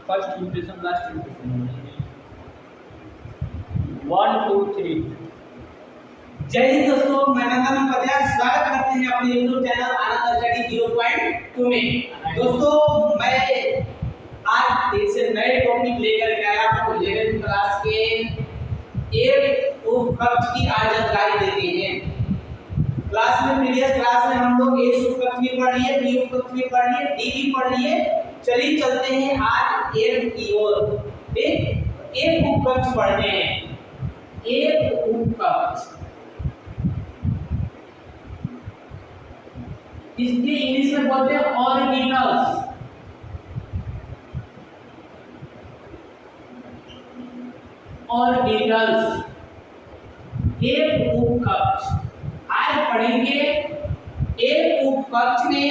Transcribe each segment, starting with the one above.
First impression last impression 1 2 3। जय हिंद दोस्तों, मैं नंदन उपाध्याय स्वागत करते हैं अपने YouTube चैनल आनंद स्टडी 0.2 में। दोस्तों मैं आज एक से नए टॉपिक लेकर के आया हूँ। 11th क्लास के एक उपकक्ष की आज जानकारी देते हैं। क्लास में प्रीवियस क्लास में हम लोग एक उपकक्ष भी पढ़ लिए, बी उपकक्ष भी पढ़ लिए, डी भी पढ़ लिए। चलिए चलते हैं आज एक की ओर। एक उपकक्ष पढ़ते हैं। एक उपकक्ष इसके इंग्लिश में बोलते हैं ऑर्बिटल्स। ऑर्बिटल्स एक उपकक्ष आज पढ़ेंगे। एक उपकक्ष में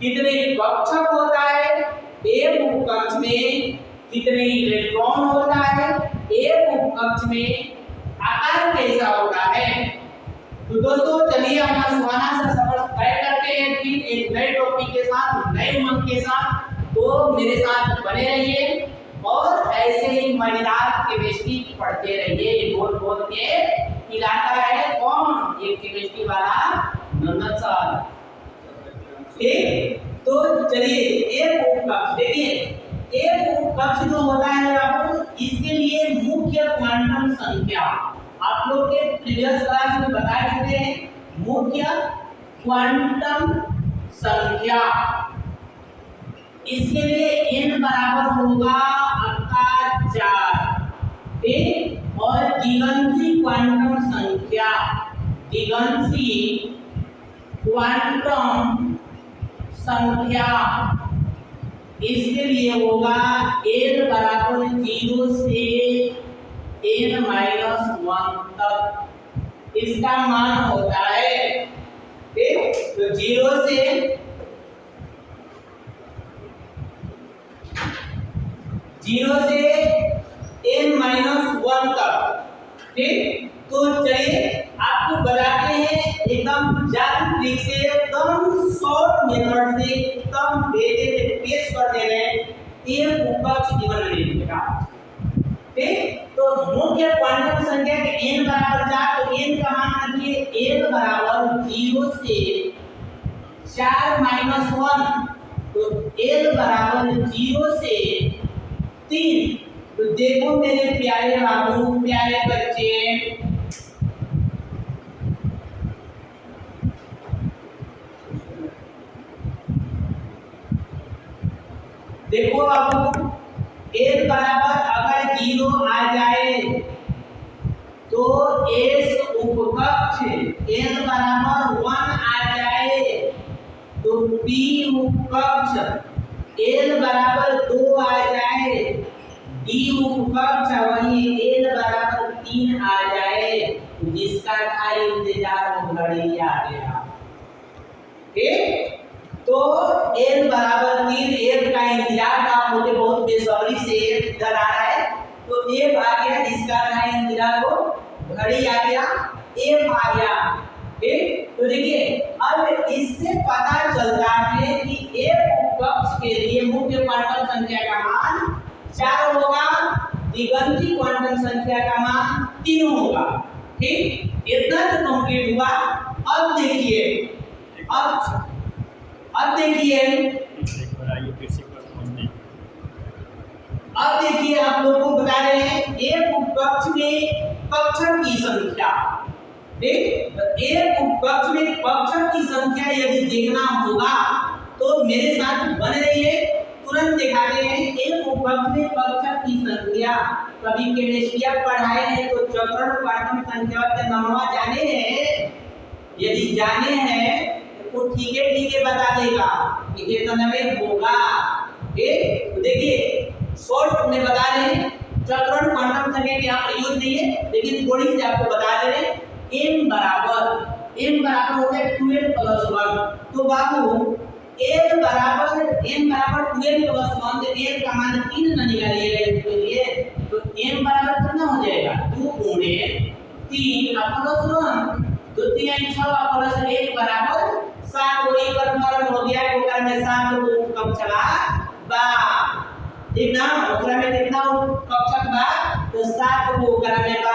कितने कक्षक होता है, एक उपकक्ष में कितने इलेक्ट्रॉन होता है, एक उपकक्ष में आकार कैसा होता है। तो दोस्तों चलिए अपना सुहाना सा सफर तय करते हैं कि एक नए टॉपिक के साथ, नए उमंग के साथ। तो मेरे साथ बने रहिए और ऐसे ही मजेदार केमिस्ट्री पढ़ते रहिए। बोल बोल के खिलाता है कौन? एक केमिस्ट्री वाला नंदन सर। ठीक, तो चलिए एक उपकक्ष देखिए। एक उपकक्ष जो होता है आपको, इसके लिए मुख्य क्वांटम संख्या आप लोग के प्रीवियस क्लास में बता चुके हैं। मुख्य क्वांटम संख्या इसके लिए n बराबर होगा आपका 4। ठीक, और दिगंशी क्वांटम संख्या, दिगंशी क्वांटम संख्या इसके लिए होगा n बराबर 0 से n-1 तक इसका मान होता है। ठीक, तो 0 से n-1 तक। ठीक, तो चलिए आपको बताते हैं एकदम जानकारी से, एकदम शॉर्ट मेथड से, एकदम पेश कर दे रहे हैं। एक उपकक्ष गिवन रहेगा। ठीक, तो मुख्य क्वांटम संख्या के n बराबर 4, तो n का मान रखिए n बराबर 0 से 4-1, तो n बराबर 0 से 3। तो देखो मेरे प्यारे बाबू, प्यारे बच्चे, देखो बाबू, n बराबर अगर 0 आ जाए तो s उपकक्ष, n बराबर 1 आ जाए तो p उपकक्ष, n बराबर 2 आ जाए d उपकक्ष, वही n बराबर 3 आ जाए तो जिसका था इंतजार घड़ी आ गया। ठीक, तो n बराबर 3, एक का इंतजार था, मुझे बहुत बेसब्री से इधर आ रहा है, तो एक आ गया जिसका था इंतजार को घड़ी आ गया, एक आ गया। ठीक, तो देखिए अब इससे पता चलता है कि एक उपकक्ष के लिए मुख्य क्वांटम संख्या का मान 4 होगा, दिगंशी क्वांटम संख्या का मान 3 होगा। ठीक, इतना तो कंप्लीट हुआ। अब देखिए, अब देखिए आप लोगों को बता रहे हैं एक उपकक्ष में कक्षक की संख्या। ठीक, एक उपकक्ष में कक्षक की संख्या यदि देखना होगा तो मेरे साथ बने रहिए, तुरंत दिखाते हैं। एक उपकक्ष में कक्षक की संख्या, कभी केमिस्ट्री पढ़ाए हैं तो चक्रण क्वांटम संख्या के नंबर जाने हैं। यदि जाने हैं तो ठीक है बता देगा कि इतना में होगा। तो देखिए शॉर्ट में बता रहे हैं, चक्रण क्वांटम संख्या के यहाँ प्रयोग नहीं है, लेकिन थोड़ी सी आपको बता दे रहे हैं। m बराबर होता है 12 + 1। तो बाबू n बराबर 12 + 1, तो n का मान 3 ना निकालिएगा इसके लिए, तो n बराबर कितना हो जाएगा? 2 × 3 + 1, तो 3 × 6 + 1 बराबर 7। वही कन्फर्म हो गया, कुकर में 7 को कब चला बा। ठीक ना। ओकरा में कितना कक्षक बा तो 7 को ओकरा में बा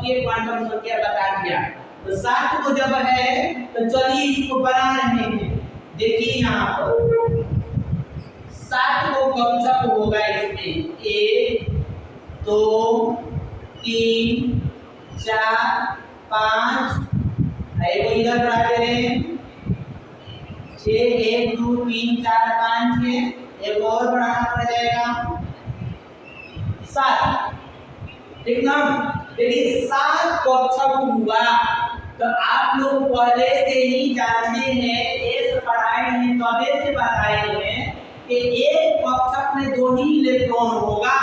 ये क्वांटम संख्या बता दिया। तो 7 को जब है तो चलिए इसको बना रहे हैं। देखिए यहाँ पर 7 को कक्षक होगा इसमें 1 2 3 4 5 है वो इधर बढ़ा दे रहे हैं 6 1 2 3 4 5 6 एक और बढ़ाना पड़ जाएगा 7। ठीक ना। देखिए 7 कक्षक हुआ तो आप लोग पहले से ही जानते हैं एस पढ़ाए हैं तबे से बताए हैं कि एक कक्षक में 2 ही इलेक्ट्रॉन होगा।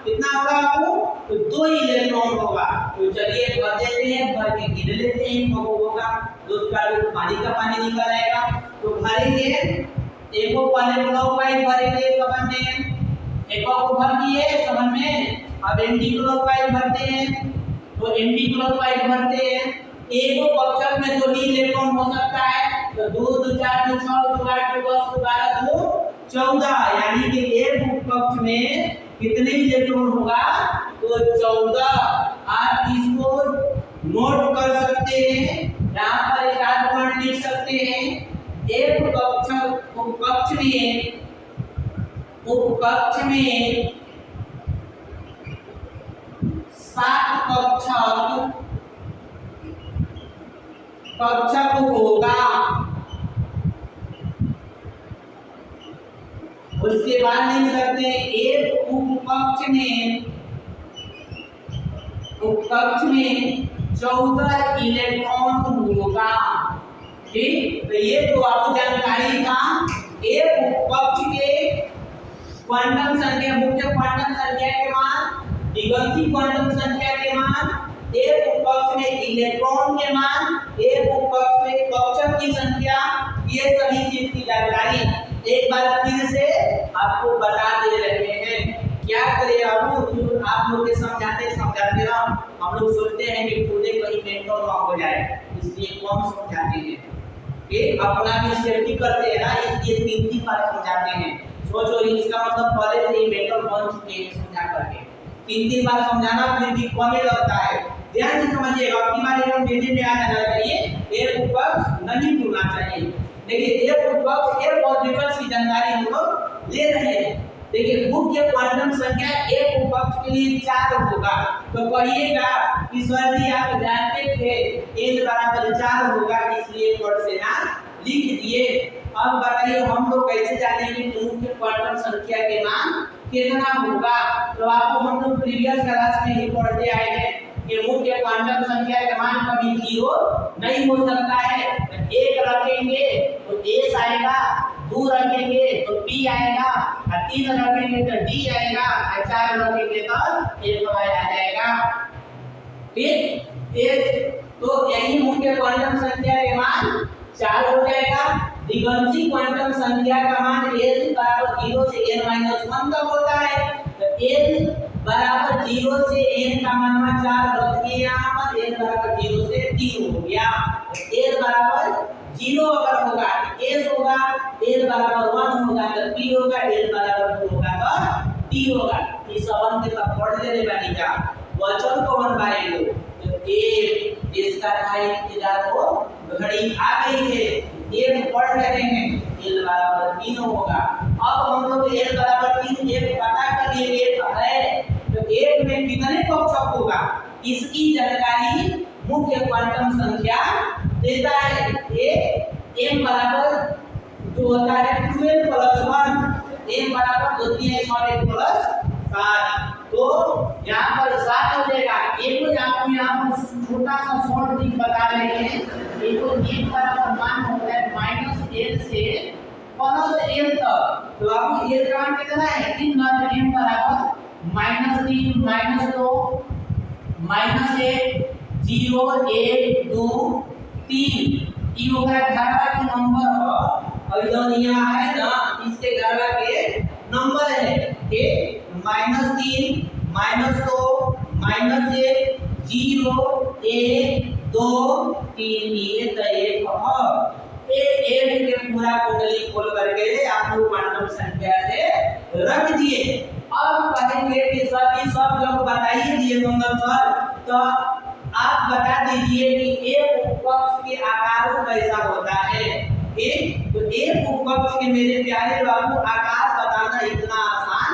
कितना होगा आपको तो 2 इलेक्ट्रॉन होगा। तो चलिए भर देते हैं भर के गिन लेते हैं कब होगा दूध का दूध पानी का पानी निकल आएगा। तो भरेंगे एक को पहले ब्लॉक वाइज भरेंगे समझ में एक को भर दिए समझ में। अब एंटी क्लॉकवाइज भरते हैं तो एंटी क्लॉकवाइज भरते हैं। एक कक्षक में 2 ही इलेक्ट्रॉन हो सकता है तो 2 2 4 2 6 2 8 2 10 12 2 14 यानी कि एक कक्ष में कितने इलेक्ट्रॉन होगा तो 14। आप इसको नोट कर सकते हैं यहाँ पर एक आध पॉइंट लिख सकते हैं। एक कक्ष में उपकक्ष में 7 कक्षक होगा। उसके बाद लिख सकते हैं एक उपकक्ष में 14 इलेक्ट्रॉन होगा। ठीक तो ये तो आपको जानकारी था। एक उपकक्ष के क्वांटम संख्या मुख्य क्वांटम संख्या के मान दिगंती क्वांटम संख्या के मान एक उपकक्ष में इलेक्ट्रॉन के मान एक उपकक्ष में कक्षक की संख्या ये सभी चीज की जानकारी एक बार फिर से आपको बता दे रहे हैं। क्या करें आप लोग के समझाते ना हम लोग सोचते हैं कि पूरे कहीं मेंटल ना हो जाए इसलिए कम समझाते हैं कि अपना भी सेफ्टी करते हैं ना इसलिए 3 बार समझाते हैं। सोचो इसका मतलब पहले से ही मेंटल बन चुके हैं समझा करके 3 बार समझाना फिर भी कम लगता है। ध्यान से समझिएगा अपनी बार एकदम मेरे में आ जाना चाहिए एक उपकक्ष नहीं भूलना चाहिए। देखिए एक उपकक्ष एक ऑर्बिटल्स की जानकारी हम लोग ले रहे हैं। देखिए मुख्य क्वांटम संख्या एक उपकक्ष के लिए 4 होगा तो कहिएगा कि सर जी आप जानते थे n बराबर 4 होगा इसलिए कट से ना लिख दिए। अब बताइए हम लोग कैसे जानेंगे कि मुख्य क्वांटम संख्या के मान कितना होगा। तो आपको हम लोग प्रीवियस क्लास में ही पढ़ते आए हैं कि मुख्य क्वांटम संख्या का मान कभी 0 नहीं हो सकता है। 1 रखेंगे तो s आएगा 2 रखेंगे तो p आएगा 3 रखेंगे तो d आएगा 4 रखेंगे तो y आ जाएगा। ठीक तो यही मुख्य क्वांटम संख्या के मान 4 हो जाएगा। दिगंती क्वांटम संख्या का मान n बराबर 0 से n - 1 तक होता है। तो n बराबर 0 से n का मान 4 रख दिए यहाँ पर n बराबर 0 से 3 हो गया। n बराबर 0 अगर होगा तो s होगा n बराबर 1 होगा तो p होगा n बराबर 2 होगा तो d होगा। इस संबंध के तब पढ़ लेने वाली का वचन को 1/2 तो a इसका था इंतजार को घड़ी आ गई है एक पढ़ रहे हैं l बराबर 3 होगा। अब हम लोग l बराबर 3 एक पता कर लिए एक है तो एक में कितने कक्षक होगा इसकी जानकारी मुख्य क्वांटम संख्या देता है। m बराबर जो होता है 12 + 1 m बराबर 2 3 6 1 + 7 तो यहाँ पर 7 हो जाएगा। एक को आपको यहाँ पर छोटा सा शॉर्ट ट्रिक बता रहे हैं। एक को m बराबर मान होता है -l से +l तक। तो आपको l का मान कितना है 3 ना तो m बराबर -3 -2 -1 0 1 2 3 ई होगा धारा के नंबर हो और जो यहाँ है ना इसके धारा के नंबर है ठीक -3 -2 -1 0 1 2 3 ये तो एक है एक के पूरा कुंडली खोल करके आप लोग क्वांटम संख्या से रख दिए। अब कहेंगे कि सर ये सब जब बता ही दिए मंगल सर, तो आप बता दीजिए कि एक उपकक्ष के आकार कैसा होता है। एक तो एक उपकक्ष के मेरे प्यारे बाबू आकार बताना इतना आसान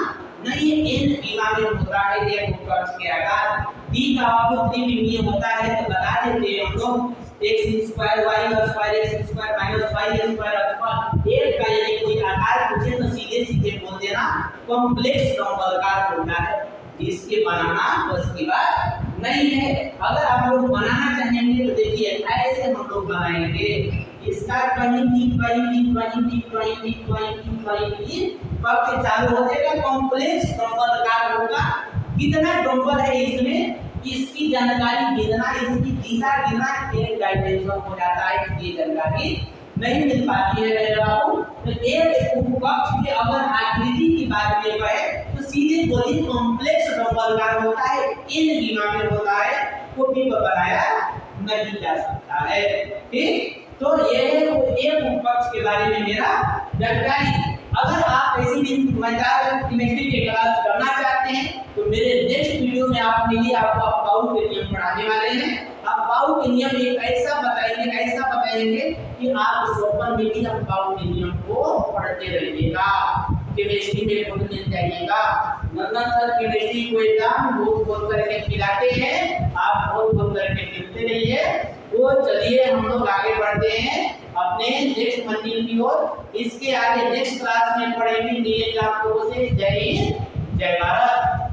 नहीं है। n विमा में होता है एक उपकक्ष के आकार। d का बाबू त्रिविमीय होता है, तो बता देते हैं हम लोग x square y square x square minus y square अथवा एक का यदि कोई आकार पूछे तो सीधे सीधे बोल देना कॉम्प्लेक्स नंबर का होता है। इसके बनाना बस की बात नहीं है। अगर आप लोग बनाना चाहेंगे तो देखिए ऐसे हम लोग बनाएंगे। इसका कहीं भी पक्ष चालू हो जाएगा, कॉम्प्लेक्स नंबर का होगा। कितना नंबर है इसमें, इसकी जानकारी गिनना, इसकी दिशा गिनना एक डायमेंशन हो जाता है, ये जानकारी नहीं मिल पाती है मेरे बाबू। तो एक उपकक्ष के अगर आकृति की बात में करें तो सीधे बोलिए कॉम्प्लेक्स नंबर का होता है, इन विमा में होता है, कोटि पर बनाया नहीं जा सकता है। ठीक, तो ये एक उपकक्ष के बारे में मेरा जानकारी। अगर आप ऐसी दिन मजेदार केमिस्ट्री की क्लास करना चाहते हैं तो मेरे नेक्स्ट वीडियो में आपके लिए आपको अपाउ के नियम पढ़ाने वाले हैं। अपाउ के नियम एक ऐसा बताएंगे कि आप सोपन में भी अपाउ के नियम को पढ़ते रहिएगा, केमिस्ट्री में खुद मिल जाइएगा। नंदन सर केमिस्ट्री को एकदम बहुत करके खिलाते हैं, आप बहुत करके मिलते रहिए। तो चलिए हम लोग आगे बढ़ते हैं अपने नेक्स्ट मंजिल की ओर। इसके आगे नेक्स्ट क्लास में पढ़ेंगे नीले से। जय हिंद, जय भारत।